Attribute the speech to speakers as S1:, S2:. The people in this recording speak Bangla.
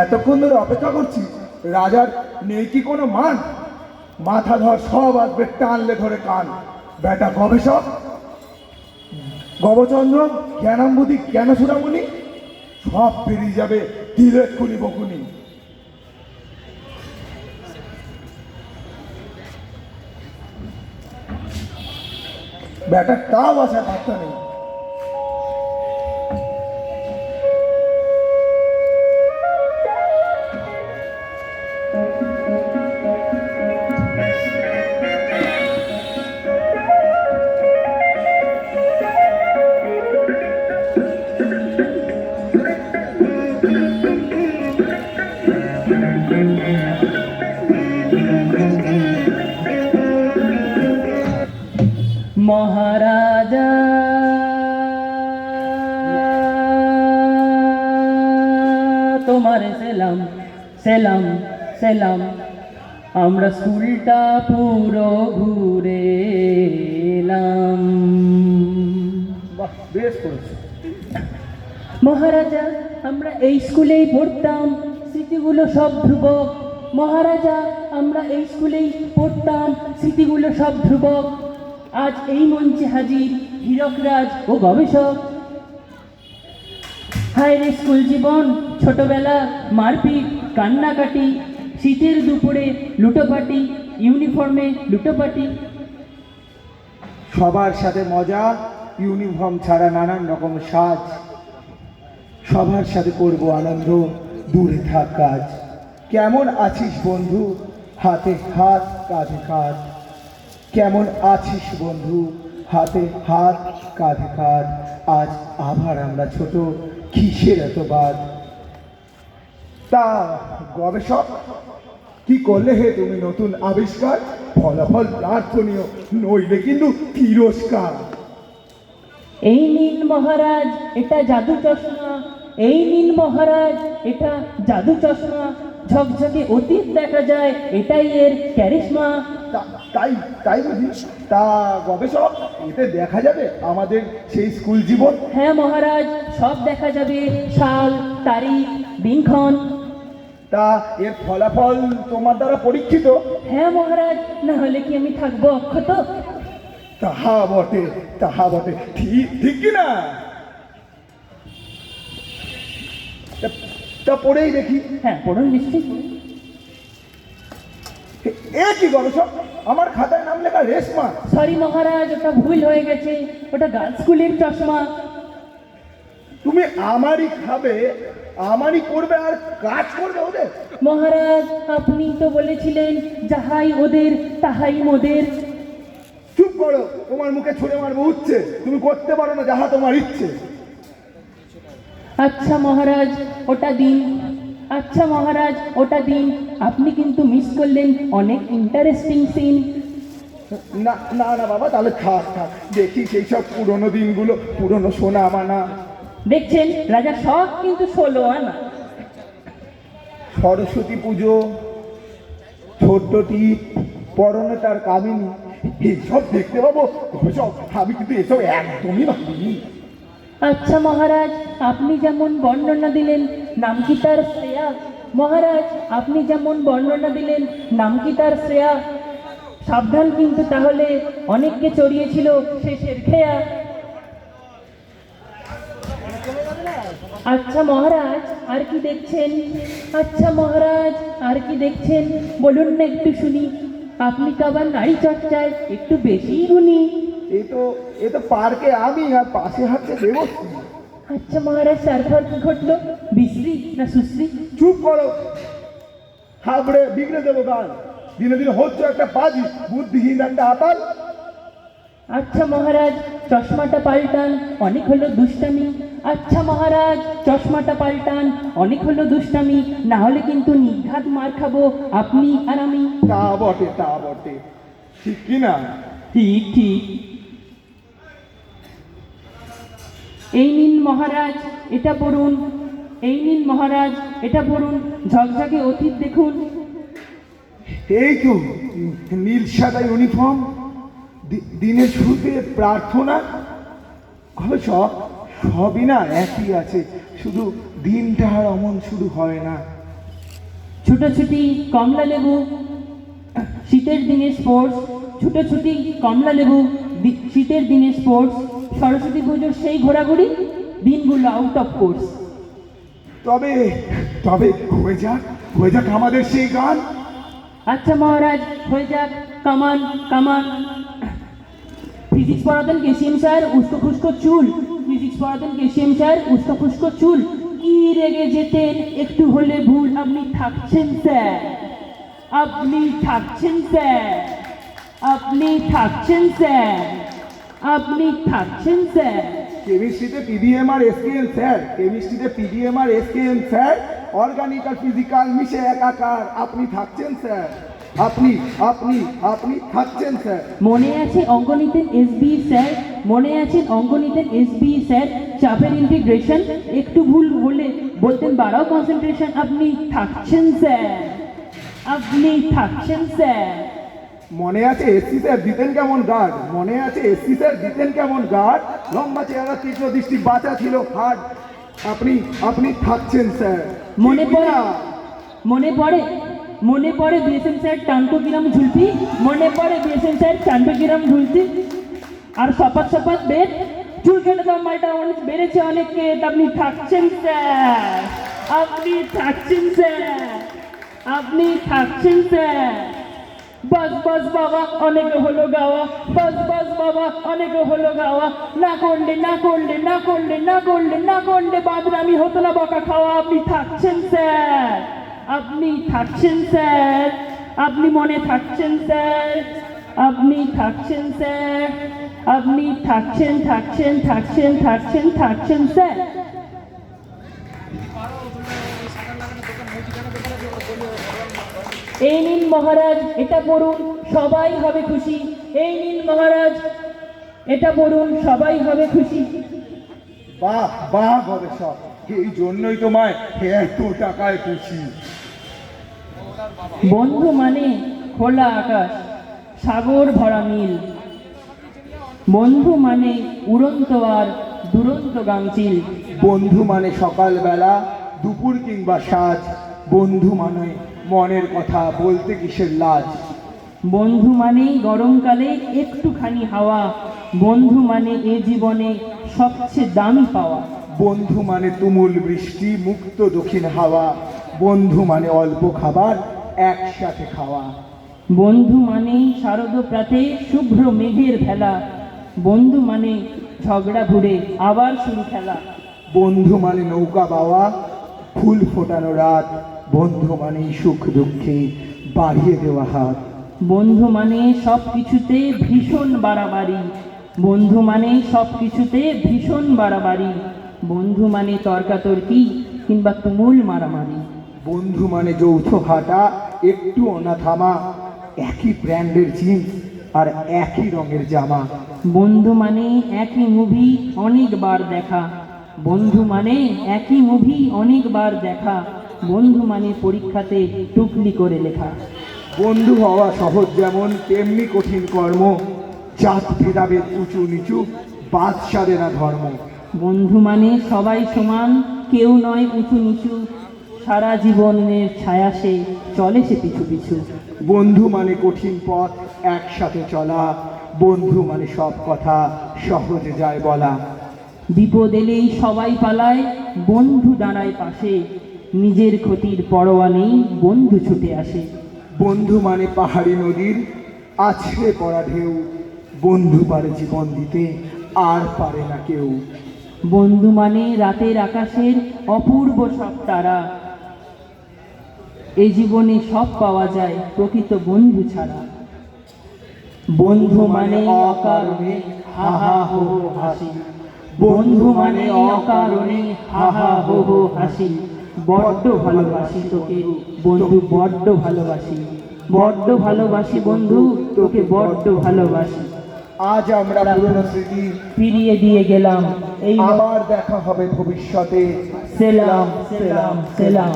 S1: এতক্ষণ ধরে অপেক্ষা করছি, রাজার নেই কি কোনো মান? মাথা ধর, সব আসবে টানলে ধরে কান। বেটা গবেষক, গবচন্দ্র, জ্ঞানাম্বুদি, জ্ঞান সুরামুনি, সব বেরিয়ে যাবে তিলের খুনি বকুনি। বেটার তাও আসার বার্তা নেই।
S2: মহারাজা তোমার সেলাম সেলাম সেলাম, আমরা স্কুলটা পুরো ঘুরে এলাম।
S1: বাহ, বেশ করেছে।
S2: মহারাজা আমরা এই স্কুলেই পড়তাম, স্মৃতিগুলো সব ধ্রুবক। মহারাজা আমরা এই স্কুলেই পড়তাম, স্মৃতিগুলো সব ধ্রুবক। আজ এই মঞ্চে হাজির হীরকরাজ ও গবেষক। হায় রে স্কুল জীবন, ছোটবেলা, মারপিট, কান্নাকাটি, শীতের দুপুরে লুটোপাটি, ইউনিফর্মে লুটোপাটি।
S1: সবার সাথে মজা, ইউনিফর্ম ছাড়া নানান রকম সাজ। সবার সাথে করব আনন্দ, দূরে থাক কাজ। কেমন আছিস বন্ধু, হাতে হাত কাঁধে কাঁধ। কেমন আছিস বন্ধু, হাতে হাত কাঁধে কাঁধ। আজ আবার আমরা ছোট, কিসের এত বাদ? তা গবেষক, কি করলে হে তুমি নতুন আবিষ্কার? ফলাফল প্রার্থনীয়, নইলে কিন্তু তিরস্কার।
S2: এই নিন মহারাজ, এটা জাদু চশমা। এই নিন মহারাজ, এটা জাদু চশমা। ঝকঝকে অতীত দেখা যায়, এটাই এর ক্যারিশমা।
S1: তাই তাই বুঝি? তা গবেষক, এতে দেখা যাবে আমাদের সেই স্কুল জীবন?
S2: হ্যাঁ মহারাজ, সব দেখা যাবে, সাল, তারিখ, দিনক্ষণ।
S1: তা এর ফলাফল তোমার দ্বারা পরীক্ষিত?
S2: হ্যাঁ মহারাজ, না হলে কি আমি থাকবো অক্ষত?
S1: তাহা বটে, তাহা বটে, ঠিক ঠিক কিনা? তা পড়েই দেখি।
S2: হ্যাঁ পড়ুন নিশ্চয়ই।
S1: এ কি গবেষক, আমার খাতায় নাম লেখা রেশমা।
S2: সরি মহারাজ, ওটা ভুল হয়ে গেছে, ওটা গার্লস স্কুলের চশমা।
S1: তুমি আমারই খাবে, আমারই করবে, আর কাজ করবে ওদের?
S2: মহারাজ আপনি তো বলেছিলেন যাহাই ওদের তাহাই মোদের।
S1: চুপ করো, তোমার মুখে ছুঁড়ে মারবো উচ্ছে। তুমি করতে পারো না যাহা তোমার ইচ্ছে।
S2: আচ্ছা মহারাজ ওটা দিন, আচ্ছা মহারাজ ওটা দিন। আপনি কিন্তু মিস করলেন অনেক ইন্টারেস্টিং সিন।
S1: না না না বাবা, তাহলে থাক থাক, দেখি সেই সব পুরনো দিনগুলো, পুরনো সোনা মানা।
S2: দেখছেন রাজা সব কিন্তু 16 আনা।
S1: সরস্বতী পুজো, ছোট্ট টিপ, পরনে তার কামিনী, এইসব দেখতে পাবো? সব আমি কিন্তু এসব একদমই ভাবিনি।
S2: আচ্ছা মহারাজ আপনি যেমন বর্ণনা দিলেন, নাম কি তার শ্রেয়া? মহারাজ আপনি যেমন বর্ণনা দিলেন, নাম কি তার শ্রেয়া? সাবধান কিন্তু, তাহলে অনেককে চড়িয়েছিল শেষের খেয়া। আচ্ছা মহারাজ আর কি দেখছেন? আচ্ছা মহারাজ আর কি দেখছেন বলুন না একটু শুনি। আপনি তো আবার নারী চর্চায় একটু বেশিই গুণী।
S1: এ তো পার্কে আমি, আর পাশে হাঁটছে দেবশ্রী।
S2: আচ্ছা মহারাজ তারপর কি ঘটলো? বিশ্রী না সুশ্রী?
S1: চুপ করো, হাবড়ে বিগড়ে দেবো গান। দিনে দিনে হচ্ছে একটা বাজি, বুদ্ধিহীন একটা আতাল।
S2: আচ্ছা মহারাজ চশমাটা পাল্টান, অনেক হলো দুষ্টামি। আচ্ছা মহারাজ চশমাটা পাল্টান, অনেক হলো দুষ্টামি। না হলে কিন্তু নিঘাত মার খাবো আপনি আর আমি।
S1: তা বটে, তা বটে, ঠিক কিনা?
S2: ঠিক ঠিক। এই নিন মহারাজ এটা পড়ুন, এই নিন মহারাজ এটা পড়ুন। ঝকঝকে অতীত দেখুন।
S1: এই তো নীল সাদা ইউনিফর্ম, দিনের শুরুতে প্রার্থনা, হবে সবই না একই আছে, শুধু দিনটা আর অমন শুরু হয় না।
S2: ছুটোছুটি কমলা লেবু, শীতের দিনে স্পোর্টস, ছুটোছুটি কমলা লেবু, শীতের দিনে স্পোর্টস, সরস্বতী পুজোর সেই ঘোরাঘুরি, দিনগুলো আউট অফ কোর্স।
S1: তবে তবে হয়ে যাক আমাদের সেই গান।
S2: আচ্ছা মহারাজ, হয়ে যাক, কামান কামান। ফিজিক্স পড়াতেন কেসিএম স্যার, উস্কো খুস্কো চুল। ফিজিক্স পড়াতেন কেসিএম স্যার, উস্কো খুস্কো চুল। কি রেগে যেতেন একটু হলে ভুল, আপনি থাকছেন স্যার, আপনি থাকছেন স্যার, আপনি থাকছেন স্যার, আপনি থাকছেন স্যার।
S1: কেমিস্ট্রিতে পিডিএম আর এসকেএম স্যার, কেমিস্ট্রিতে পিডিএম আর এসকেএম স্যার, অর্গানিক আর ফিজিক্যাল মিশে একাকার, আপনি থাকছেন স্যার, আপনি আপনি আপনি থাকছেন স্যার।
S2: মনে আছে অঙ্ক নিতেন এসবি স্যার, মনে আছেন অঙ্ক নিতেন এসবি স্যার, চাপের ইন্টিগ্রেশন একটু ভুল হলে বলতেন বাড়াও কনসেন্ট্রেশন, আপনি থাকছেন স্যার, আপনি থাকছেন স্যার।
S1: মনে আছে এসসি স্যার দিতেন কেমন গার্ড, মনে আছে এসসি স্যার দিতেন কেমন গার্ড, লম্বা চেহারা, তীক্ষ্ণ দৃষ্টি, বাঁচা ছিল হার্ড, আপনি আপনি থাকছেন স্যার।
S2: মনে
S1: ঠিক
S2: পড়ে,
S1: না?
S2: মনে পড়ে, মনে পড়ে বিএসএন স্যার টানতো কিরাম ঝুলপি, মনে পড়ে বিএসএন স্যার টানতো কিরাম ঝুলপি, আর সপাত সপাত বেদ, চুল কেটে দাও মালটা অনেক বেড়েছে অনেককে, আপনি থাকছেন স্যার, আপনি থাকছেন স্যার, আপনি থাকছেন স্যার। বাস বাস বাবা অনেক হলো গাওয়া, বাস বাস বাবা অনেক হলো গাওয়া, না করলে না করলে না করলে না করলে না করলে বাদরামি হতো না বকা খাওয়া, আপনি থাকছেন স্যার, আপনি থাকছেন স্যার, আপনি মনে থাকছেন স্যার, আপনি থাকছেন স্যার, আপনি থাকছেন থাকছেন থাকছেন থাকছেন থাকছেন স্যার। এই নিন মহারাজ এটা পড়ুন সবাই হবে খুশি, এই নিন মহারাজ এটা পড়ুন সবাই হবে খুশি।
S1: বাহ বাহ গবেষক, এই জন্যই তোমায় এত টাকায় খুশি।
S2: বন্ধু মানে খোলা আকাশ, সাগর ভরা নীল, বন্ধু মানে উড়ন্ত আর দুরন্ত গাংচিল,
S1: বন্ধু মানে সকালবেলা, দুপুর কিংবা সাজ, বন্ধু মানে মনের কথা বলতে কিসের লাজ,
S2: বন্ধু মানে গরমকালে একটুখানি হাওয়া, বন্ধু মানে এ জীবনে সবচেয়ে দামি পাওয়া,
S1: বন্ধু মানে তুমুল বৃষ্টি, মুক্ত দক্ষিণ হাওয়া, বন্ধু মানে অল্প খাবার একসাথে খাওয়া,
S2: বন্ধু মানে শারদ প্রাতে শুভ্র মেঘের ভেলা, বন্ধু মানে ঝগড়া ঘুরে আবার শুরু খেলা,
S1: বন্ধু মানে নৌকা বাওয়া, ফুল ফোটানো রাত, বন্ধু মানে সুখ দুঃখে বাড়িয়ে দেওয়া হাত,
S2: বন্ধু মানে সব কিছুতে ভীষণ বাড়াবাড়ি, বন্ধু মানে সব কিছুতে ভীষণ বাড়াবাড়ি, বন্ধু মানে তর্কাতর্কি কিংবা তুমুল মারামারি,
S1: বন্ধু মানে যৌথ হাঁটা, একটু না থামা, একই ব্র্যান্ডের জিন্স আর একই রঙের জামা,
S2: বন্ধু মানে একই মুভি অনেকবার দেখা, বন্ধু মানে একই মুভি অনেকবার দেখা, বন্ধু মানে পরীক্ষাতে টুকলি করে লেখা,
S1: বন্ধু হওয়া সহজ যেমন তেমনি কঠিন কর্ম, জাত ভেদাভেদ উঁচু নিচু বাদ সারে না ধর্ম,
S2: বন্ধু মানে সবাই সমান, কেউ নয় উঁচু নিচু, সারা জীবনের ছায়া সে চলে সে পিছু পিছু,
S1: বন্ধু মানে কঠিন পথ একসাথে চলা, বন্ধু মানে সব কথা সহজে যায় বলা,
S2: বিপদ এলেই সবাই পালায়, বন্ধু দাঁড়ায় পাশে, নিজের ক্ষতির পরোয়া নেই, বন্ধু ছুটে আসে,
S1: বন্ধু মানে পাহাড়ি নদীর আছড়ে পড়া ঢেউ, বন্ধু পারে জীবন দিতে আর পারে না কেউ,
S2: বন্ধু মানে রাতের আকাশের অপূর্ব সব তারা, এই জীবনে সব পাওয়া যায় প্রকৃত বন্ধু ছাড়া, বন্ধু মানে অকারণে হা হা হো হো হাসি, বন্ধু মানে অকারণে হা হা হো হো হাসি, বড্ড ভালোবাসি তোকে বন্ধু, বড্ড ভালোবাসি, বড্ড ভালোবাসি বন্ধু তোকে, বড্ড ভালোবাসি।
S1: আজ আমরা পুরনো স্মৃতি
S2: ফিরিয়ে দিয়ে গেলাম এই
S1: আবার দেখা হবে ভবিষ্যতে।
S2: সেলাম সেলাম সেলাম।